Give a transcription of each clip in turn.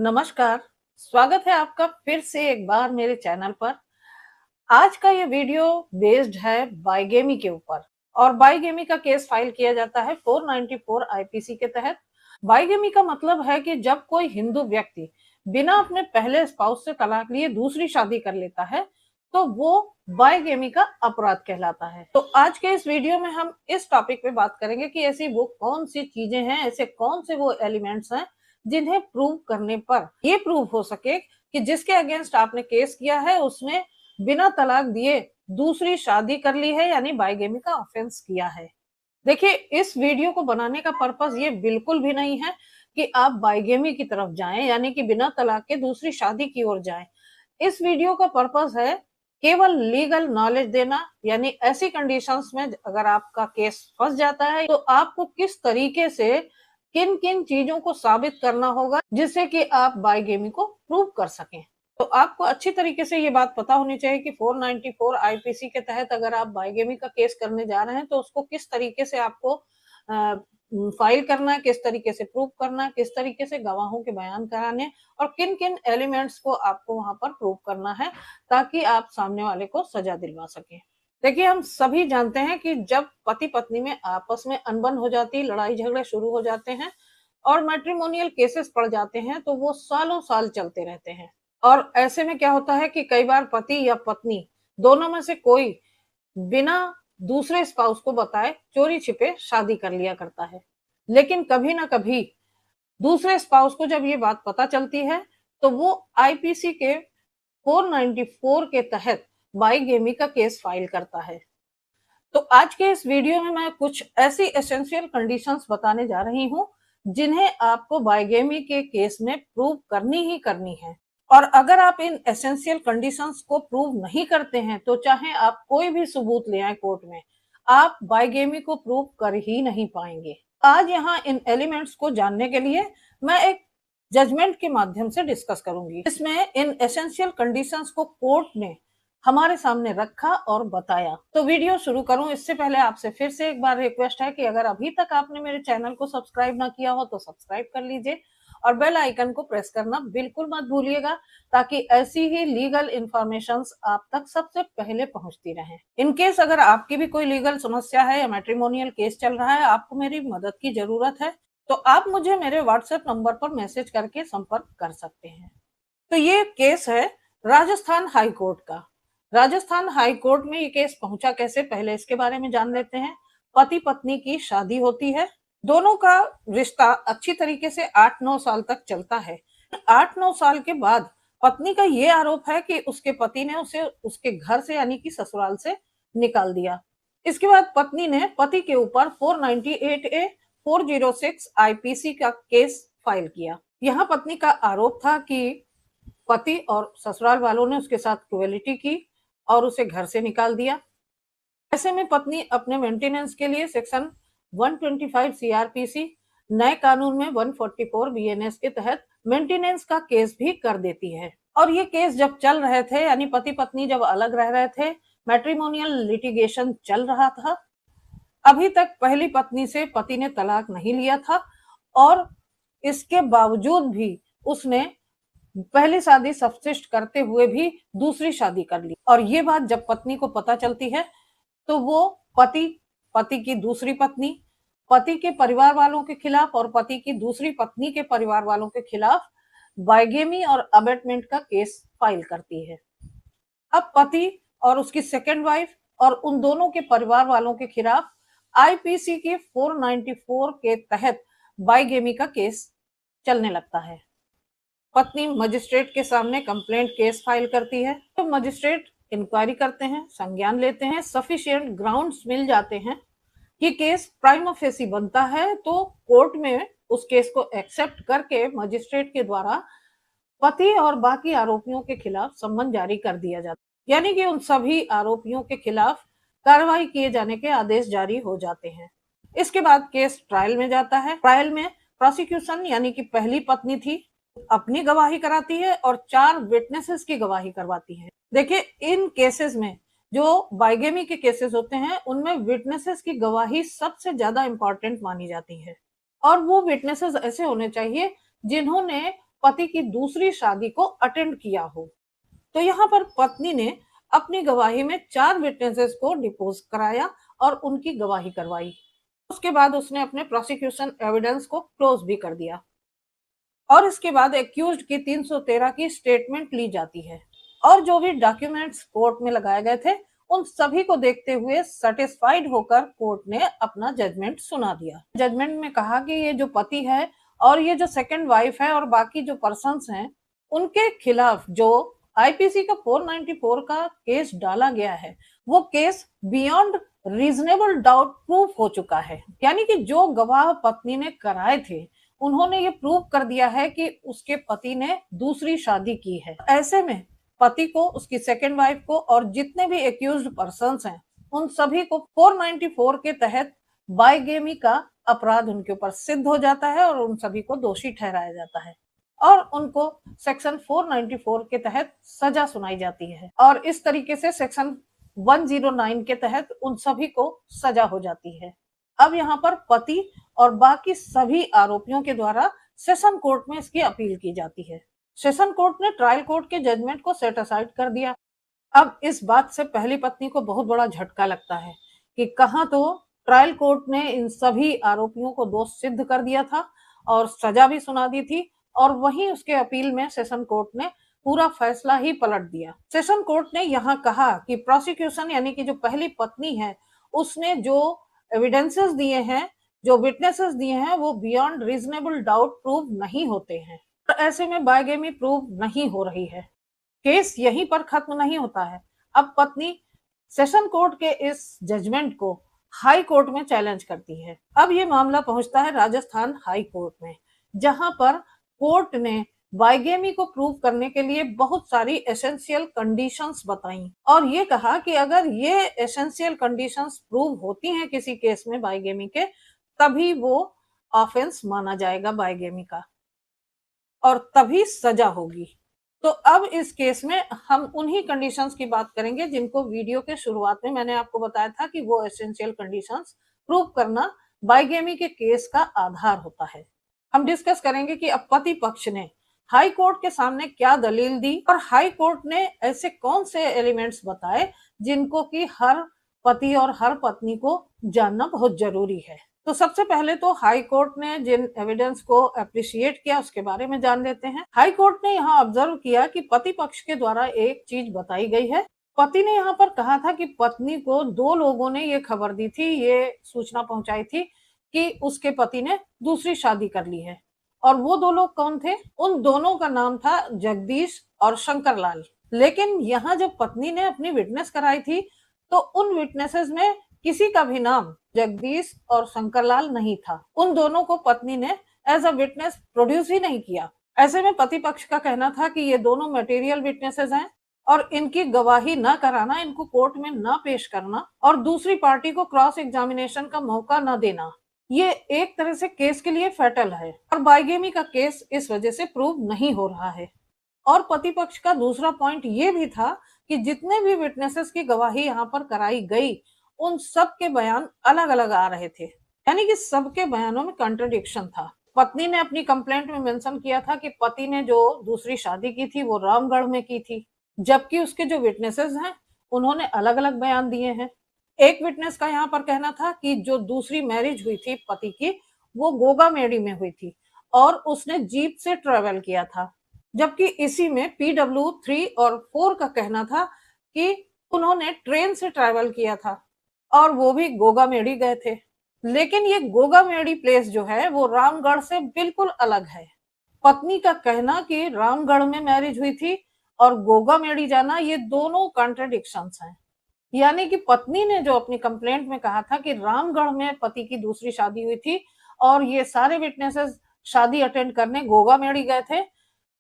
नमस्कार। स्वागत है आपका फिर से एक बार मेरे चैनल पर। आज का ये वीडियो बेस्ड है बाइगेमी के ऊपर और बाइगेमी का केस फाइल किया जाता है 494 आईपीसी के तहत। बाइगेमी का मतलब है कि जब कोई हिंदू व्यक्ति बिना अपने पहले स्पाउस से तलाक लिए दूसरी शादी कर लेता है तो वो बाइगेमी का अपराध कहलाता है। तो आज के इस वीडियो में हम इस टॉपिक पे बात करेंगे कि ऐसी वो कौन सी चीजें हैं, ऐसे कौन से वो एलिमेंट्स हैं जिन्हें प्रूव करने पर ये प्रूव हो सके कि जिसके अगेंस्ट आपने केस किया है उसने बिना तलाक दिए दूसरी शादी कर ली है, यानी बाइगेमी का ऑफेंस किया है। देखिए, इस वीडियो को बनाने का पर्पस ये बिल्कुल भी नहीं है कि आप बाइगेमी की तरफ जाएं, यानी कि बिना तलाक के दूसरी शादी की ओर जाएं। इस वीडियो का पर्पस है केवल लीगल नॉलेज देना, यानी ऐसी कंडीशंस में अगर आपका केस फंस जाता है तो आपको किस तरीके से किन किन चीजों को साबित करना होगा जिससे कि आप बाइगेमी को प्रूव कर सकें। तो आपको अच्छी तरीके से ये बात पता होनी चाहिए कि 494 आईपीसी के तहत अगर आप बाइगेमी का केस करने जा रहे हैं तो उसको किस तरीके से आपको फाइल करना है, किस तरीके से प्रूव करना है, किस तरीके से गवाहों के बयान कराने और किन किन एलिमेंट्स को आपको वहां पर प्रूव करना है ताकि आप सामने वाले को सजा दिलवा सकें। देखिए, हम सभी जानते हैं कि जब पति पत्नी में आपस में अनबन हो जाती, लड़ाई झगड़े शुरू हो जाते हैं और मैट्रिमोनियल केसेस पड़ जाते हैं तो वो सालों साल चलते रहते हैं। और ऐसे में क्या होता है कि कई बार पति या पत्नी दोनों में से कोई बिना दूसरे स्पाउस को बताए चोरी छिपे शादी कर लिया करता है। लेकिन कभी ना कभी दूसरे स्पाउस को जब ये बात पता चलती है तो वो आईपीसी के 494 के तहत बाइगेमी का केस फाइल करता है। तो आज के इस वीडियो में मैं कुछ ऐसी एसेंशियल कंडीशंस बताने जा रही हूं जिन्हें आपको बाइगेमी के केस में प्रूव करनी ही करनी है। और अगर आप इन एसेंशियल कंडीशंस को प्रूव नहीं करते हैं तो चाहे आप कोई भी सबूत ले आए कोर्ट में, आप बाइगेमी को प्रूव कर ही नहीं पाएंगे। आज यहाँ इन एलिमेंट्स को जानने के लिए मैं एक जजमेंट के माध्यम से डिस्कस करूंगी। इसमें इन एसेंशियल कंडीशंस को कोर्ट ने हमारे सामने रखा और बताया। तो वीडियो शुरू करूं इससे पहले आपसे फिर से एक बार रिक्वेस्ट है कि अगर अभी तक आपने मेरे चैनल को सब्सक्राइब ना किया हो तो सब्सक्राइब कर लीजिए और बेल आइकन को प्रेस करना बिल्कुल मत भूलिएगा ताकि ऐसी ही लीगल इंफॉर्मेशंस आप तक सबसे पहले पहुंचती रहें। इन केस अगर आपकी भी कोई लीगल समस्या है या मैट्रिमोनियल केस चल रहा है, आपको मेरी मदद की जरूरत है, तो आप मुझे मेरे व्हाट्सएप नंबर पर मैसेज करके संपर्क कर सकते हैं। तो ये केस है राजस्थान हाई कोर्ट का। राजस्थान हाई कोर्ट में ये केस पहुंचा कैसे, पहले इसके बारे में जान लेते हैं। पति पत्नी की शादी होती है, दोनों का रिश्ता अच्छी तरीके से 8-9 साल तक चलता है। 8-9 साल के बाद पत्नी का ये आरोप है कि उसके पति ने उसे उसके घर से यानी कि ससुराल से निकाल दिया। इसके बाद पत्नी ने पति के ऊपर 498A 406 आईपीसी का केस फाइल किया। यहाँ पत्नी का आरोप था कि पति और ससुराल वालों ने उसके साथ क्रुएलिटी की और उसे घर से निकाल दिया। ऐसे में पत्नी अपने मेंटेनेंस के लिए सेक्शन 125 सीआरपीसी, नए कानून में 144 बीएनएस के तहत मेंटेनेंस का केस भी कर देती है। और ये केस जब चल रहे थे, यानी पति पत्नी जब अलग रह रहे थे, मैट्रिमोनियल लिटिगेशन चल रहा था, अभी तक पहली पत्नी से पति ने तलाक नहीं लिया था और इसके बावजूद भी उसने पहली शादी सबसिस्ट करते हुए भी दूसरी शादी कर ली। और ये बात जब पत्नी को पता चलती है तो वो पति की दूसरी पत्नी, पति के परिवार वालों के खिलाफ और पति की दूसरी पत्नी के परिवार वालों के खिलाफ बाइगेमी और अबेटमेंट का केस फाइल करती है। अब पति और उसकी सेकेंड वाइफ और उन दोनों के परिवार वालों के खिलाफ आईपीसी के 494 के तहत बाइगेमी का केस चलने लगता है। पत्नी मजिस्ट्रेट के सामने कंप्लेंट केस फाइल करती है तो मजिस्ट्रेट इंक्वायरी करते हैं, संज्ञान लेते हैं, सफिशिएंट ग्राउंड्स मिल जाते हैं कि केस प्राइमा फेसी बनता है तो कोर्ट में उस केस को एक्सेप्ट करके मजिस्ट्रेट के द्वारा पति और बाकी आरोपियों के खिलाफ सम्मन जारी कर दिया जाता है, यानी कि उन सभी आरोपियों के खिलाफ कार्रवाई किए जाने के आदेश जारी हो जाते हैं। इसके बाद केस ट्रायल में जाता है। ट्रायल में प्रोसिक्यूशन यानी कि पहली पत्नी थी अपनी गवाही कराती है और 4 विटनेसेस की गवाही करवाती है। देखिए, इन केसेस में जो बाइगेमी के केसेस होते हैं उनमें विटनेसेस की गवाही सबसे ज्यादा इंपॉर्टेंट मानी जाती है और वो विटनेसेस ऐसे होने चाहिए जिन्होंने पति की दूसरी शादी को अटेंड किया हो। तो यहाँ पर पत्नी ने अपनी गवाही में 4 विटनेसेस को डिपोज कराया और उनकी गवाही करवाई। उसके बाद उसने अपने प्रोसिक्यूशन एविडेंस को क्लोज भी कर दिया और इसके बाद एक्यूज्ड की 313 की स्टेटमेंट ली जाती है और जो भी डॉक्यूमेंट्स कोर्ट में लगाए गए थे उन सभी को देखते हुए सेटिस्फाइड होकर कोर्ट ने अपना जजमेंट सुना दिया। जजमेंट में कहा कि ये जो पति है और ये जो सेकंड वाइफ है और बाकी जो पर्सन्स हैं उनके खिलाफ जो आईपीसी का 494 का केस डाला गया है वो case beyond reasonable doubt proof हो चुका है। यानी कि जो गवाह पत्नी ने कराए थे उन्होंने ये प्रूव कर दिया है कि उसके पति ने दूसरी शादी की है। ऐसे में पति को, उसकी सेकेंड वाइफ को और जितने भी एक्यूज्ड पर्सन्स हैं उन सभी को 494 के तहत बाइगेमी का अपराध उनके ऊपर सिद्ध हो जाता है और उन सभी को दोषी ठहराया जाता है और उनको सेक्शन 494 के तहत सजा सुनाई जाती है और इस तरीके से सेक्शन 109 के तहत उन सभी को सजा हो जाती है। अब यहाँ पर पति और बाकी सभी आरोपियों के द्वारा सेशन कोर्ट में इसकी अपील की जाती है। सेशन कोर्ट ने ट्रायल कोर्ट के जजमेंट को सेट असाइड कर दिया। अब इस बात से पहली पत्नी को बहुत बड़ा झटका लगता है कि कहाँ तो ट्रायल कोर्ट ने इन सभी आरोपियों को दोष सिद्ध कर दिया था और सजा भी सुना दी थी और वहीं उसके अपील में सेशन कोर्ट ने पूरा फैसला ही पलट दिया। सेशन कोर्ट ने यहाँ कहा कि प्रोसिक्यूशन यानी कि जो पहली पत्नी है उसने जो एविडेंसेस दिए हैं, जो विटनेसेस दिए हैं वो बियॉन्ड रीजनेबल डाउट प्रूव नहीं होते हैं। तो ऐसे में बाइगेमी प्रूव नहीं हो रही है। केस यहीं पर खत्म नहीं होता है। अब पत्नी सेशन कोर्ट के इस जजमेंट को हाई कोर्ट में चैलेंज करती है। अब ये मामला पहुंचता है राजस्थान हाई कोर्ट में, जहां पर कोर्ट ने बाइगेमी को प्रूव करने के लिए बहुत सारी एसेंशियल कंडीशंस बताई और ये कहा कि अगर ये एसेंशियल कंडीशंस प्रूव होती हैं किसी केस में बाइगेमी के, तभी वो ऑफेंस माना जाएगा बाइगेमी का और तभी सजा होगी। तो अब इस केस में हम उन्हीं कंडीशंस की बात करेंगे जिनको वीडियो के शुरुआत में मैंने आपको बताया था कि वो एसेंशियल कंडीशंस प्रूव करना बाइगेमी के केस का आधार होता है। हम डिस्कस करेंगे कि अब पति पक्ष ने हाई कोर्ट के सामने क्या दलील दी और हाई कोर्ट ने ऐसे कौन से एलिमेंट्स बताए जिनको कि हर पति और हर पत्नी को जानना बहुत जरूरी है। तो सबसे पहले तो हाई कोर्ट ने जिन एविडेंस को अप्रिशिएट किया उसके बारे में जान लेते हैं। हाई कोर्ट ने यहाँ ऑब्जर्व किया कि पति पक्ष के द्वारा एक चीज बताई गई है। पति ने यहाँ पर कहा था कि पत्नी को 2 लोगों ने ये खबर दी थी, ये सूचना पहुंचाई थी कि उसके पति ने दूसरी शादी कर ली है और वो 2 लोग कौन थे? उन दोनों का नाम था जगदीश और शंकरलाल। लेकिन यहाँ जब पत्नी ने अपनी विटनेस कराई थी तो उन विटनेसेस में किसी का भी नाम जगदीश और शंकरलाल नहीं था। उन दोनों को पत्नी ने एज अ विटनेस प्रोड्यूस ही नहीं किया। ऐसे में पति पक्ष का कहना था कि ये दोनों मटेरियल विटनेसेस हैं और इनकी गवाही न कराना, इनको कोर्ट में न पेश करना और दूसरी पार्टी को क्रॉस एग्जामिनेशन का मौका न देना, ये एक तरह से केस के लिए फैटल है और बाइगेमी का केस इस वजह से प्रूव नहीं हो रहा है। और पति पक्ष का दूसरा पॉइंट ये भी था कि जितने भी विटनेसेस की गवाही यहाँ पर कराई गई उन सब के बयान अलग अलग आ रहे थे, यानी कि सबके बयानों में कंट्रडिक्शन था। पत्नी ने अपनी कंप्लेंट में मेंशन किया था कि पति ने जो दूसरी शादी की थी वो रामगढ़ में की थी, जबकि उसके जो विटनेसेस हैं उन्होंने अलग अलग बयान दिए हैं। एक विटनेस का यहाँ पर कहना था कि जो दूसरी मैरिज हुई थी पति की वो गोगामेडी में हुई थी और उसने जीप से ट्रेवल किया था, जबकि इसी में PW3 और 4 का कहना था कि उन्होंने ट्रेन से ट्रेवल किया था और वो भी गोगामेडी गए थे। लेकिन ये गोगामेडी प्लेस जो है वो रामगढ़ से बिल्कुल अलग है। पत्नी का कहना कि रामगढ़ में मैरिज हुई थी और गोगामेडी जाना, ये दोनों कॉन्ट्रडिक्शंस हैं। यानी कि पत्नी ने जो अपनी कंप्लेंट में कहा था कि रामगढ़ में पति की दूसरी शादी हुई थी और ये सारे विटनेसेस शादी अटेंड करने गोगामेडी गए थे,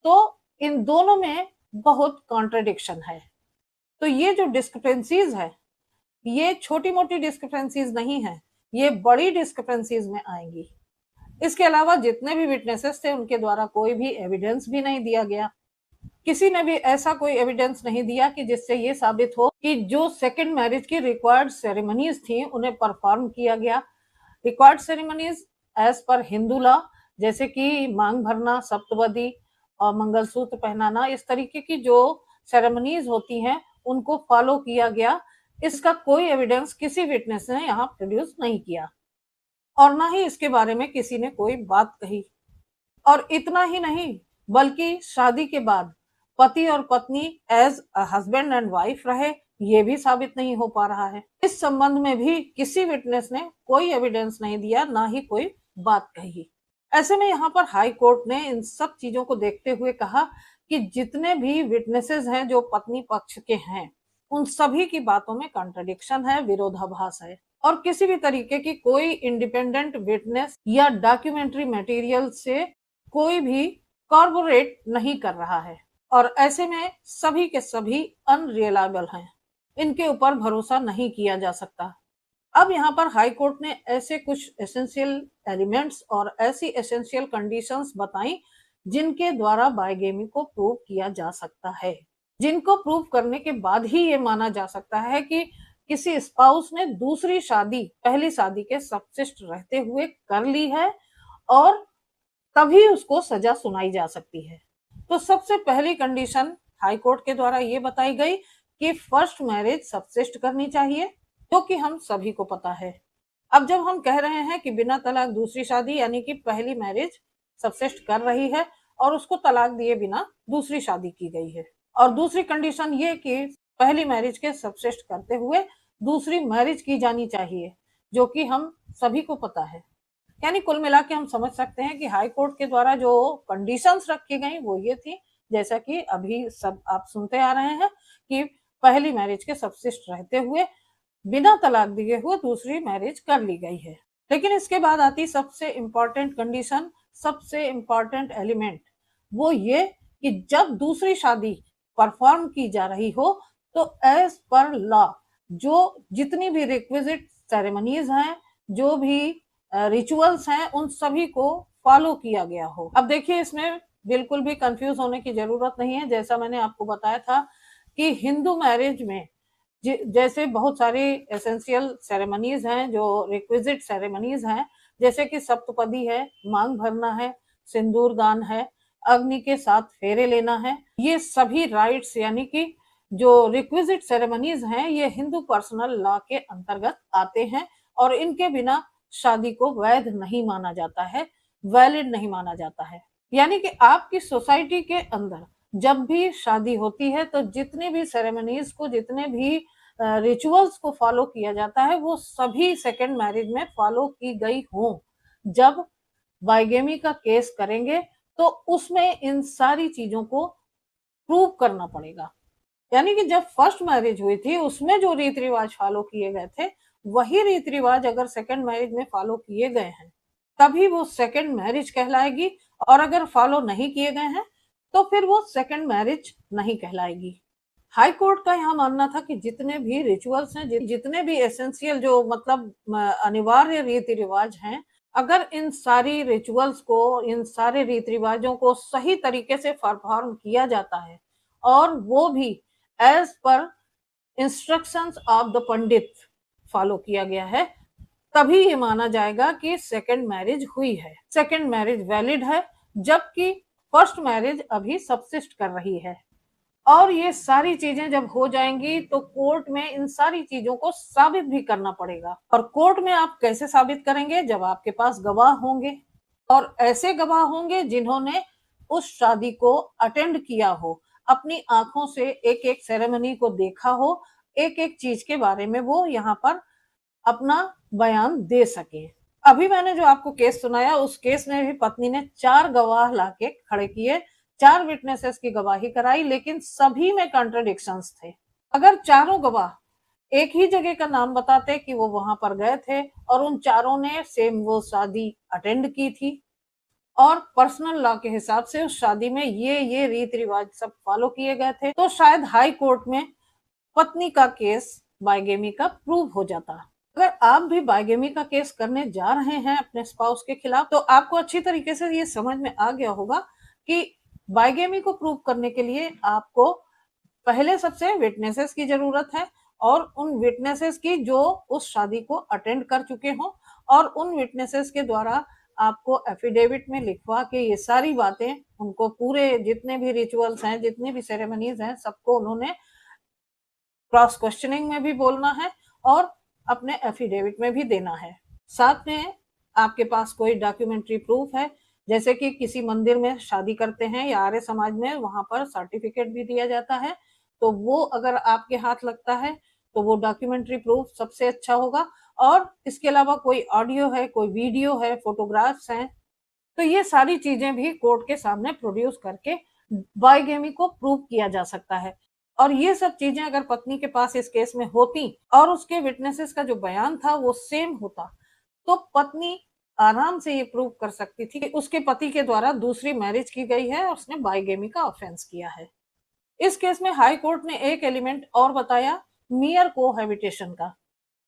तो इन दोनों में बहुत कॉन्ट्रडिक्शन है। तो ये जो डिस्क्रिपेंसीज है ये छोटी मोटी डिस्क्रिपेंसीज नहीं है, ये बड़ी डिस्क्रिपेंसीज में आएंगी। इसके अलावा जितने भी विटनेसेस थे उनके द्वारा कोई भी एविडेंस भी नहीं दिया गया। किसी ने भी ऐसा कोई एविडेंस नहीं दिया कि जिससे ये साबित हो कि जो सेकंड मैरिज की रिक्वायर्ड सेरेमनीज थी उन्हें परफॉर्म किया गया। Required ceremonies as per Hindu law जैसे कि मांग भरना, सप्तपदी मंगलसूत्र पहनाना, इस तरीके की जो सेरेमनीज होती हैं उनको फॉलो किया गया, इसका कोई एविडेंस किसी विटनेस ने यहाँ प्रोड्यूस नहीं किया और ना ही इसके बारे में किसी ने कोई बात कही। और इतना ही नहीं, बल्कि शादी के बाद पति और पत्नी एज हस्बैंड एंड वाइफ रहे, ये भी साबित नहीं हो पा रहा है। इस संबंध में भी किसी विटनेस ने कोई एविडेंस नहीं दिया, ना ही कोई बात कही। ऐसे में यहाँ पर हाई कोर्ट ने इन सब चीजों को देखते हुए कहा कि जितने भी विटनेसेस हैं जो पत्नी पक्ष के हैं, उन सभी की बातों में कॉन्ट्रडिक्शन है, विरोधाभास है और किसी भी तरीके की कोई इंडिपेंडेंट विटनेस या डॉक्यूमेंट्री मटेरियल से कोई भी कॉर्पोरेट नहीं कर रहा है और ऐसे में सभी के सभी अनरिलायबल हैं, इनके ऊपर भरोसा नहीं किया जा सकता। अब यहाँ पर हाई कोर्ट ने ऐसे कुछ एसेंशियल एलिमेंट्स और ऐसी एसेंशियल कंडीशंस बताई जिनके द्वारा बाइगेमी को प्रूव किया जा सकता है, जिनको प्रूव करने के बाद ही ये माना जा सकता है कि किसी स्पाउस ने दूसरी शादी पहली शादी के सबसिस्ट रहते हुए कर ली है और तभी उसको सजा सुनाई जा सकती है। तो सबसे पहली कंडीशन हाई कोर्ट के द्वारा ये बताई गई कि फर्स्ट मैरिज सबसिस्ट करनी चाहिए, जो कि हम सभी को पता है। अब जब हम कह रहे हैं कि बिना तलाक दूसरी शादी, यानी कि पहली मैरिज सबसिस्ट कर रही है और उसको तलाक दिए बिना दूसरी शादी की गई है, और दूसरी कंडीशन ये कि पहली मैरिज के सबसिस्ट करते हुए दूसरी मैरिज की जानी चाहिए, जो कि हम सभी को पता है। यानी कुल मिला के हम समझ सकते हैं कि हाई कोर्ट के द्वारा जो कंडीशंस रखी गई वो ये थी, जैसा कि अभी सब आप सुनते आ रहे हैं कि पहली मैरिज के सबसिस्ट रहते हुए बिना तलाक दिए हुए दूसरी मैरिज कर ली गई है। लेकिन इसके बाद आती सबसे इंपॉर्टेंट कंडीशन, सबसे इंपॉर्टेंट एलिमेंट, वो ये कि जब दूसरी शादी परफॉर्म की जा रही हो तो एज पर लॉ जो जितनी भी रिक्विजिट सेरेमनीज हैं, जो भी रिचुअल्स हैं, उन सभी को फॉलो किया गया हो। अब देखिए, इसमें बिल्कुल भी कंफ्यूज होने की जरूरत नहीं है। जैसा मैंने आपको बताया था कि हिंदू मैरिज में जैसे बहुत सारी एसेंशियल सेरेमनीज हैं, जो रिक्विजिट सेरेमनीज हैं, जैसे कि सप्तपदी है, मांग भरना है, सिंदूर दान है, अग्नि के साथ फेरे लेना है, ये सभी राइट्स यानी कि जो रिक्विजिट सेरेमनीज हैं, ये हिंदू पर्सनल लॉ के अंतर्गत आते हैं और इनके बिना शादी को वैध नहीं माना जाता है, वैलिड नहीं माना जाता है। यानी कि आपकी सोसाइटी के अंदर जब भी शादी होती है तो जितने भी सेरेमनीज को, जितने भी रिचुअल्स को फॉलो किया जाता है, वो सभी सेकेंड मैरिज में फॉलो की गई हो। जब बाइगेमी का केस करेंगे तो उसमें इन सारी चीजों को प्रूव करना पड़ेगा। यानी कि जब फर्स्ट मैरिज हुई थी उसमें जो रीति रिवाज फॉलो किए गए थे, वही रीति रिवाज अगर सेकेंड मैरिज में फॉलो किए गए हैं तभी वो सेकेंड मैरिज कहलाएगी, और अगर फॉलो नहीं किए गए हैं तो फिर वो सेकेंड मैरिज नहीं कहलाएगी। हाई कोर्ट का यहाँ मानना था कि जितने भी रिचुअल्स हैं, जितने भी एसेंशियल जो मतलब अनिवार्य रीति रिवाज हैं, अगर इन सारी रिचुअल्स को, इन सारे रीति रिवाजों को सही तरीके से परफॉर्म किया जाता है और वो भी as per instructions of the pandit follow किया गया है, तभी ये माना जाएगा कि सेकेंड मैरिज हुई है, सेकेंड मैरिज वैलिड है, जबकि फर्स्ट मैरिज अभी सबसिस्ट कर रही है। और ये सारी चीजें जब हो जाएंगी तो कोर्ट में इन सारी चीजों को साबित भी करना पड़ेगा। और कोर्ट में आप कैसे साबित करेंगे? जब आपके पास गवाह होंगे, और ऐसे गवाह होंगे जिन्होंने उस शादी को अटेंड किया हो, अपनी आंखों से एक एक सेरेमनी को देखा हो, एक एक चीज के बारे में वो यहाँ पर अपना बयान दे सके। अभी मैंने जो आपको केस सुनाया, उस केस में भी पत्नी ने 4 गवाह लाके खड़े किए, 4 विटनेसेस की गवाही कराई, लेकिन सभी में कॉन्ट्रडिक्शंस थे। अगर चारों गवाह एक ही जगह का नाम बताते कि वो वहां पर गए थे और उन चारों ने सेम वो शादी अटेंड की थी और पर्सनल लॉ के हिसाब से उस शादी में ये रीति रिवाज सब फॉलो किए गए थे, तो शायद हाई कोर्ट में पत्नी का केस बाइगेमी का प्रूव हो जाता। अगर आप भी बाइगेमी का केस करने जा रहे हैं अपने स्पाउस के खिलाफ, तो आपको अच्छी तरीके से ये समझ में आ गया होगा कि बाइगेमी को प्रूव करने के लिए आपको पहले सबसे विटनेसेस की जरूरत है, और उन विटनेसेस की जो उस शादी को अटेंड कर चुके हों और उन विटनेसेस के द्वारा आपको एफिडेविट में लिखवा के ये सारी बातें, उनको पूरे जितने भी रिचुअल्स हैं, जितनी भी सेरेमनीज हैं, सबको उन्होंने क्रॉस क्वेश्चनिंग में भी बोलना है और अपने एफिडेविट में भी देना है। साथ में आपके पास कोई डॉक्यूमेंट्री प्रूफ है, जैसे कि किसी मंदिर में शादी करते हैं या आर्य समाज में, वहां पर सर्टिफिकेट भी दिया जाता है, तो वो अगर आपके हाथ लगता है तो वो डॉक्यूमेंट्री प्रूफ सबसे अच्छा होगा। और इसके अलावा कोई ऑडियो है, कोई वीडियो है, फोटोग्राफ्स हैं, तो ये सारी चीजें भी कोर्ट के सामने प्रोड्यूस करके बाइगेमी को प्रूव किया जा सकता है। और ये सब चीजें अगर पत्नी के पास इस केस में होती और उसके विटनेसेस का जो बयान था वो सेम होता, तो पत्नी आराम से ये प्रूव कर सकती थी कि उसके पति के द्वारा दूसरी मैरिज की गई है और उसने बाइगेमी का ऑफेंस किया है। इस केस में हाई कोर्ट ने एक एलिमेंट और बताया, मियर कोहैबिटेशन का,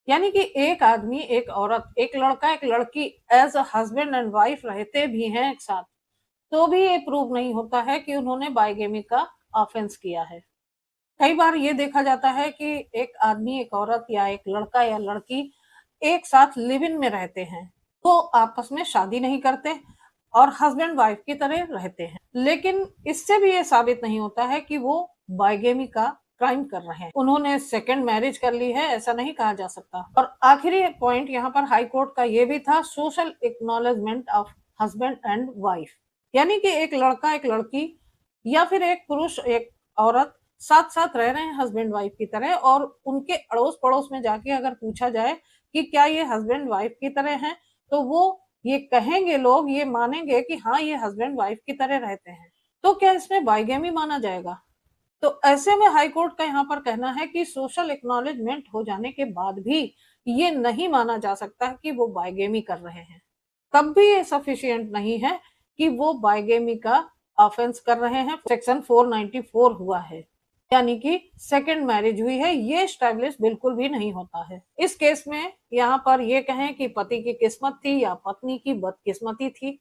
यानी कि एक आदमी, एक औरत, एक लड़का, एक लड़की as a husband and wife रहते भी हैं एक साथ, तो भी ये प्रूव नहीं होता है कि उन्होंने बाइगेमी का ऑफेंस किया है। कई बार ये देखा जाता है कि एक आदमी, एक औरत या एक लड़का या लड़की एक साथ लिव इन में रहते हैं, तो आपस में शादी नहीं करते और हस्बैंड वाइफ की तरह रहते हैं, लेकिन इससे भी ये साबित नहीं होता है कि वो बाइगेमी का क्राइम कर रहे हैं, उन्होंने सेकंड मैरिज कर ली है, ऐसा नहीं कहा जा सकता। और आखिरी पॉइंट यहाँ पर हाई कोर्ट का ये भी था, social acknowledgement of husband and wife, यानी कि एक लड़का, एक लड़की या फिर एक पुरुष, एक औरत साथ साथ रह रहे हैं हस्बैंड वाइफ की तरह, और उनके अड़ोस पड़ोस में जाके अगर पूछा जाए कि क्या ये हस्बैंड वाइफ की तरह हैं, तो वो ये कहेंगे, लोग ये मानेंगे कि हाँ ये हस्बैंड वाइफ की तरह रहते हैं, तो क्या इसमें बाइगेमी माना जाएगा? तो ऐसे में हाई कोर्ट का यहाँ पर कहना है कि सोशल एक्नॉलेजमेंट हो जाने के बाद भी ये नहीं माना जा सकता कि वो बाइगेमी कर रहे हैं, तब भी ये सफिशिएंट नहीं है कि वो बाइगेमी का ऑफेंस कर रहे हैं। सेक्शन 494 हुआ है, यानी कि सेकंड मैरिज हुई है, ये स्टैब्लिश बिल्कुल भी नहीं होता है। इस केस में यहाँ पर ये कहें कि पति की किस्मत थी या पत्नी की बदकिस्मती थी,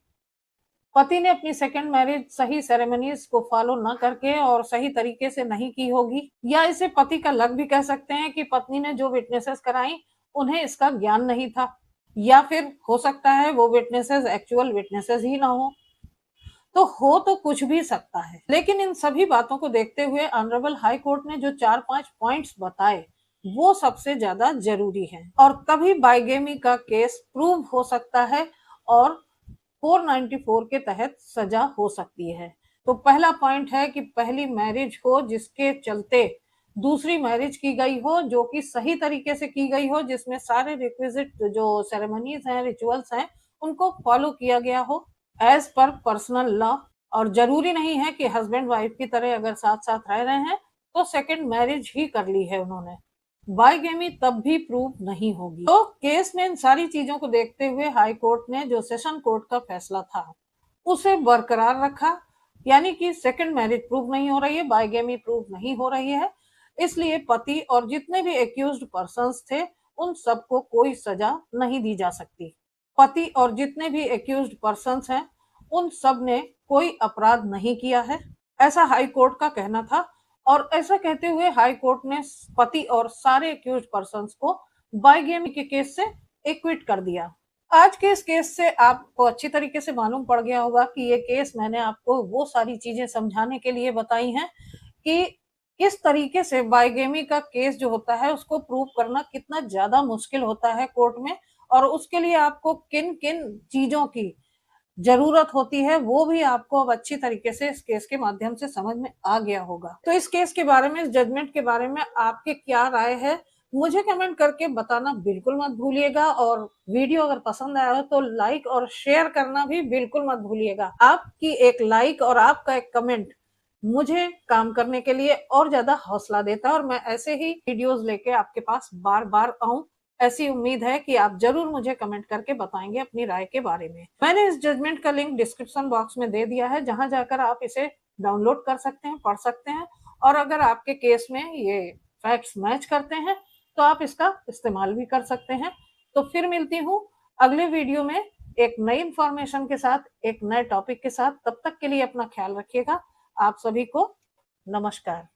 पति ने अपनी सेकंड मैरिज सही सेरेमनीज को फॉलो न करके और सही तरीके से नहीं की होगी, या इसे पति का लक भी कह सकते हैं कि पत्नी ने जो विटनेसेस कराई उन्हें इसका ज्ञान नहीं था, या फिर हो सकता है वो विटनेसेस एक्चुअल विटनेसेस ही ना हो तो कुछ भी सकता है। लेकिन इन सभी बातों को देखते हुए ऑनरेबल हाई कोर्ट ने जो 4-5 पॉइंट्स बताए वो सबसे ज्यादा जरूरी है, और तभी बाइगेमी का केस प्रूव हो सकता है और 494 के तहत सजा हो सकती है। तो पहला पॉइंट है कि पहली मैरिज हो जिसके चलते दूसरी मैरिज की गई हो, जो कि सही तरीके से की गई हो, जिसमें सारे रिक्विजिट जो सेरेमनीज हैं, रिचुअल्स हैं, उनको फॉलो किया गया हो एज पर पर्सनल लॉ। और जरूरी नहीं है कि हस्बैंड वाइफ की तरह अगर साथ साथ रह रहे हैं तो सेकंड मैरिज ही कर ली है उन्होंने, बाइगेमी तब भी प्रूव नहीं होगी। तो केस में इन सारी चीजों को देखते हुए हाई कोर्ट ने जो सेशन कोर्ट का फैसला था उसे बरकरार रखा, यानी कि सेकंड मैरिज प्रूव नहीं हो रही है, बाइगेमी प्रूव नहीं हो रही है, इसलिए पति और जितने भी एक्यूज्ड पर्सन्स थे उन सबको कोई सजा नहीं दी जा सकती। पति और जितने भी एक्यूज्ड पर्सन्स हैं उन सब ने कोई अपराध नहीं किया है, ऐसा हाई कोर्ट का कहना था। और ऐसा कहते हुए हाई कोर्ट ने पति और सारे एक्यूज्ड पर्सन्स को बाइगेमी के केस से एक्विट कर दिया। आज के इस केस से आपको अच्छी तरीके से मालूम पड़ गया होगा कि ये केस मैंने आपको वो सारी चीजें समझाने के लिए बताई हैं कि किस तरीके से बाइगेमी का केस जो होता है उसको प्रूव करना कितना ज्यादा मुश्किल होता है कोर्ट में, और उसके लिए आपको किन किन चीजों की जरूरत होती है वो भी आपको अब अच्छी तरीके से इस केस के माध्यम से समझ में आ गया होगा। तो इस केस के बारे में, इस जजमेंट के बारे में आपके क्या राय है मुझे कमेंट करके बताना बिल्कुल मत भूलिएगा, और वीडियो अगर पसंद आया हो तो लाइक और शेयर करना भी बिल्कुल मत भूलिएगा। आपकी एक लाइक और आपका एक कमेंट मुझे काम करने के लिए और ज्यादा हौसला देता है, और मैं ऐसे ही वीडियोस लेके आपके पास बार बार आऊं, ऐसी उम्मीद है कि आप जरूर मुझे कमेंट करके बताएंगे अपनी राय के बारे में। मैंने इस जजमेंट का लिंक डिस्क्रिप्शन बॉक्स में दे दिया है, जहां जाकर आप इसे डाउनलोड कर सकते हैं, पढ़ सकते हैं, और अगर आपके केस में ये फैक्ट्स मैच करते हैं तो आप इसका इस्तेमाल भी कर सकते हैं। तो फिर मिलती हूँ अगले वीडियो में एक नई इंफॉर्मेशन के साथ, एक नए टॉपिक के साथ। तब तक के लिए अपना ख्याल रखिएगा। आप सभी को नमस्कार।